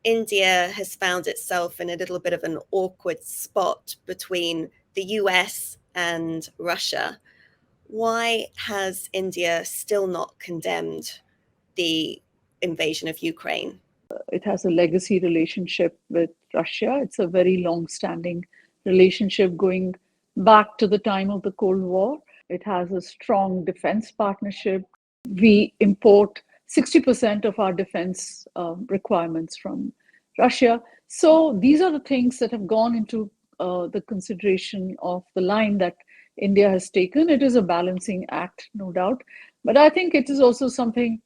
India has found itself in a little bit of an awkward spot between the US and Russia. Why has India still not condemned the invasion of Ukraine? It has a legacy relationship with Russia. It's a very long-standing relationship going back to the time of the Cold War. It has a strong defense partnership. We import 60% of our defense requirements from Russia. So these are the things that have gone into the consideration of the line that India has taken. It is a balancing act, no doubt. But I think it is also something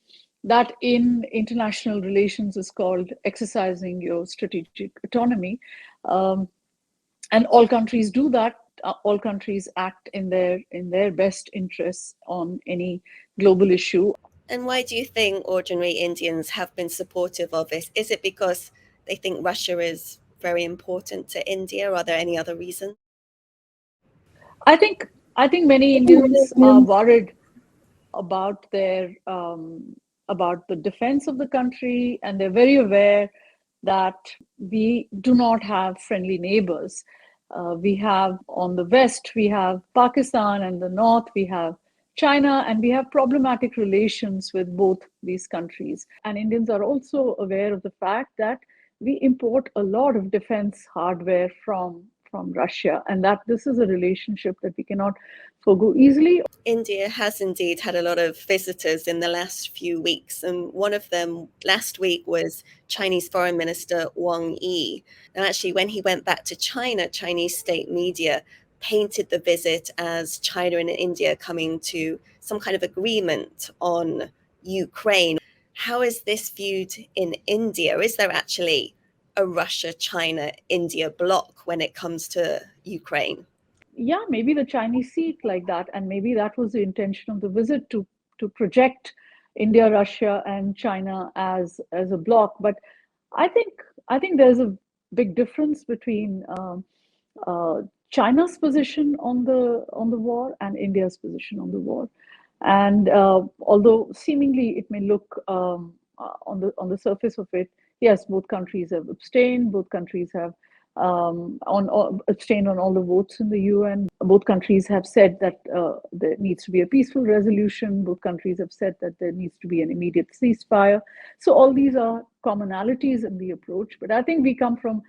that in international relations is called exercising your strategic autonomy. And all countries do that. All countries act in their best interests on any global issue. And why do you think ordinary Indians have been supportive of this? Is it because they think Russia is very important to India, or are there any other reasons? I think many Indians are worried about their about the defense of the country, and they're very aware that we do not have friendly neighbors. We have on the west, we have Pakistan, and the north, we have China, and we have problematic relations with both these countries. And Indians are also aware of the fact that we import a lot of defense hardware from Russia, and that this is a relationship that we cannot forgo easily. India has indeed had a lot of visitors in the last few weeks, and one of them last week was Chinese Foreign Minister Wang Yi. And actually, when he went back to China, Chinese state media painted the visit as China and India coming to some kind of agreement on Ukraine. How is this viewed in India? Is there actually a Russia, China, India bloc when it comes to Ukraine? Yeah, maybe the Chinese see it like that, and maybe that was the intention of the visit, to project India, Russia, and China as a bloc. But I think there's a big difference between China's position on the war and India's position on the war. And although seemingly it may look on the surface of it, yes, both countries have abstained. Both countries have abstained on all the votes in the UN. Both countries have said that there needs to be a peaceful resolution. Both countries have said that there needs to be an immediate ceasefire. So all these are commonalities in the approach. But I think we come from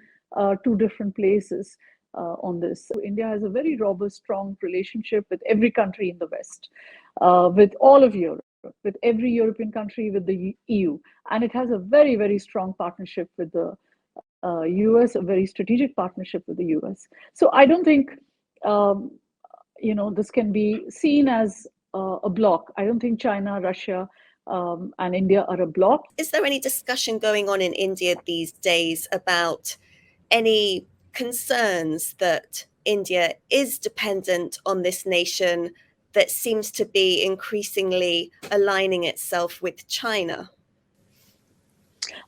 two different places on this. So India has a very robust, strong relationship with every country in the West, with all of Europe, with every European country, with the EU. And it has a very, very strong partnership with the US, a very strategic partnership with the US. So I don't think, this can be seen as a bloc. I don't think China, Russia, and India are a bloc. Is there any discussion going on in India these days about any concerns that India is dependent on this nation that seems to be increasingly aligning itself with China?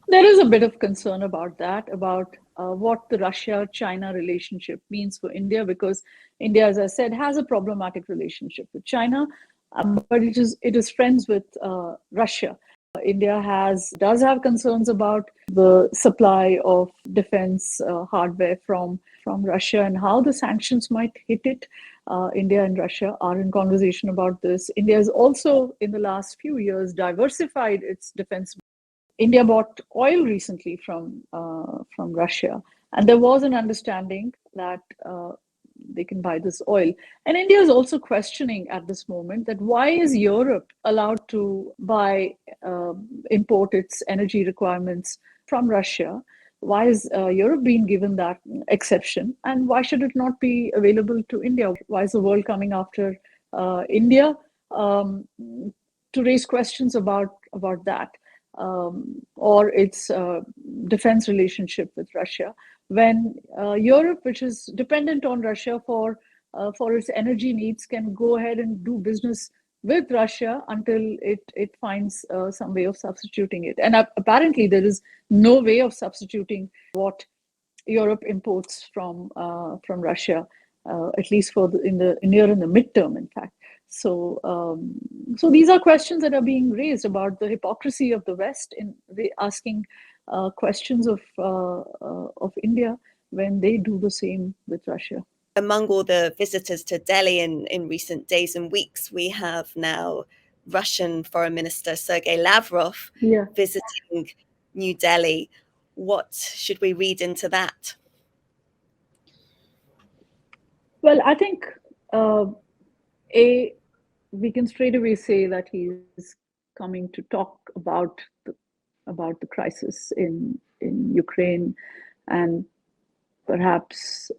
There is a bit of concern about that, about what the Russia-China relationship means for India, because India, as I said, has a problematic relationship with China, but it is friends with Russia. India does have concerns about the supply of defense hardware from Russia and how the sanctions might hit it. India and Russia are in conversation about this. India has also, in the last few years, diversified its defense. India bought oil recently from Russia, and there was an understanding that they can buy this oil. And India is also questioning at this moment that why is Europe allowed to import its energy requirements from Russia? Why is Europe being given that exception? And why should it not be available to India? Why is the world coming after India to raise questions about that? Or its defense relationship with Russia, when Europe, which is dependent on Russia for its energy needs, can go ahead and do business with Russia until it finds some way of substituting it. And apparently there is no way of substituting what Europe imports from Russia, at least in the near and the midterm, in fact. So these are questions that are being raised about the hypocrisy of the West in asking questions of India when they do the same with Russia. Among all the visitors to Delhi in recent days and weeks, we have now Russian Foreign Minister Sergei Lavrov visiting New Delhi. What should we read into that? Well, I think we can straight away say that he's coming to talk about the crisis in Ukraine, and perhaps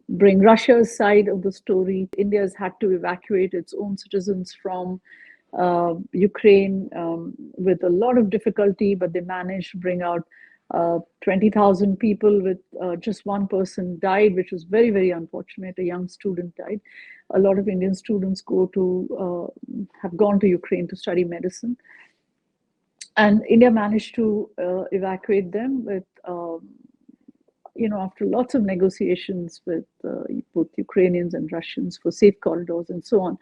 bring Russia's side of the story. India has had to evacuate its own citizens from Ukraine with a lot of difficulty, but they managed to bring out 20,000 people with just one person died, which was very, very unfortunate. A young student died. A lot of Indian students have gone to Ukraine to study medicine. And India managed to evacuate them with, after lots of negotiations with both Ukrainians and Russians for safe corridors and so on.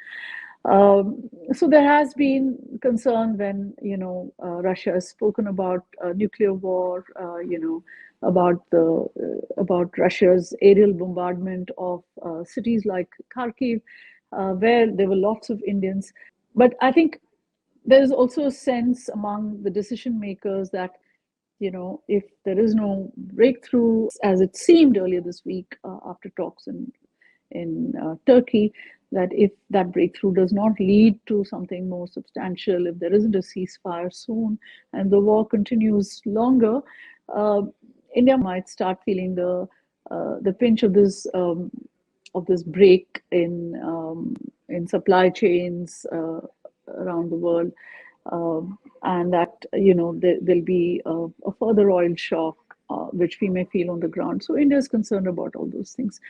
So there has been concern when Russia has spoken about nuclear war, about Russia's aerial bombardment of cities like Kharkiv, where there were lots of Indians. But I think there's also a sense among the decision makers that if there is no breakthrough, as it seemed earlier this week after talks in Turkey, that if that breakthrough does not lead to something more substantial, if there isn't a ceasefire soon and the war continues longer, India might start feeling the pinch of this break in supply chains around the world, and that there'll be a further oil shock, which we may feel on the ground. So India is concerned about all those things.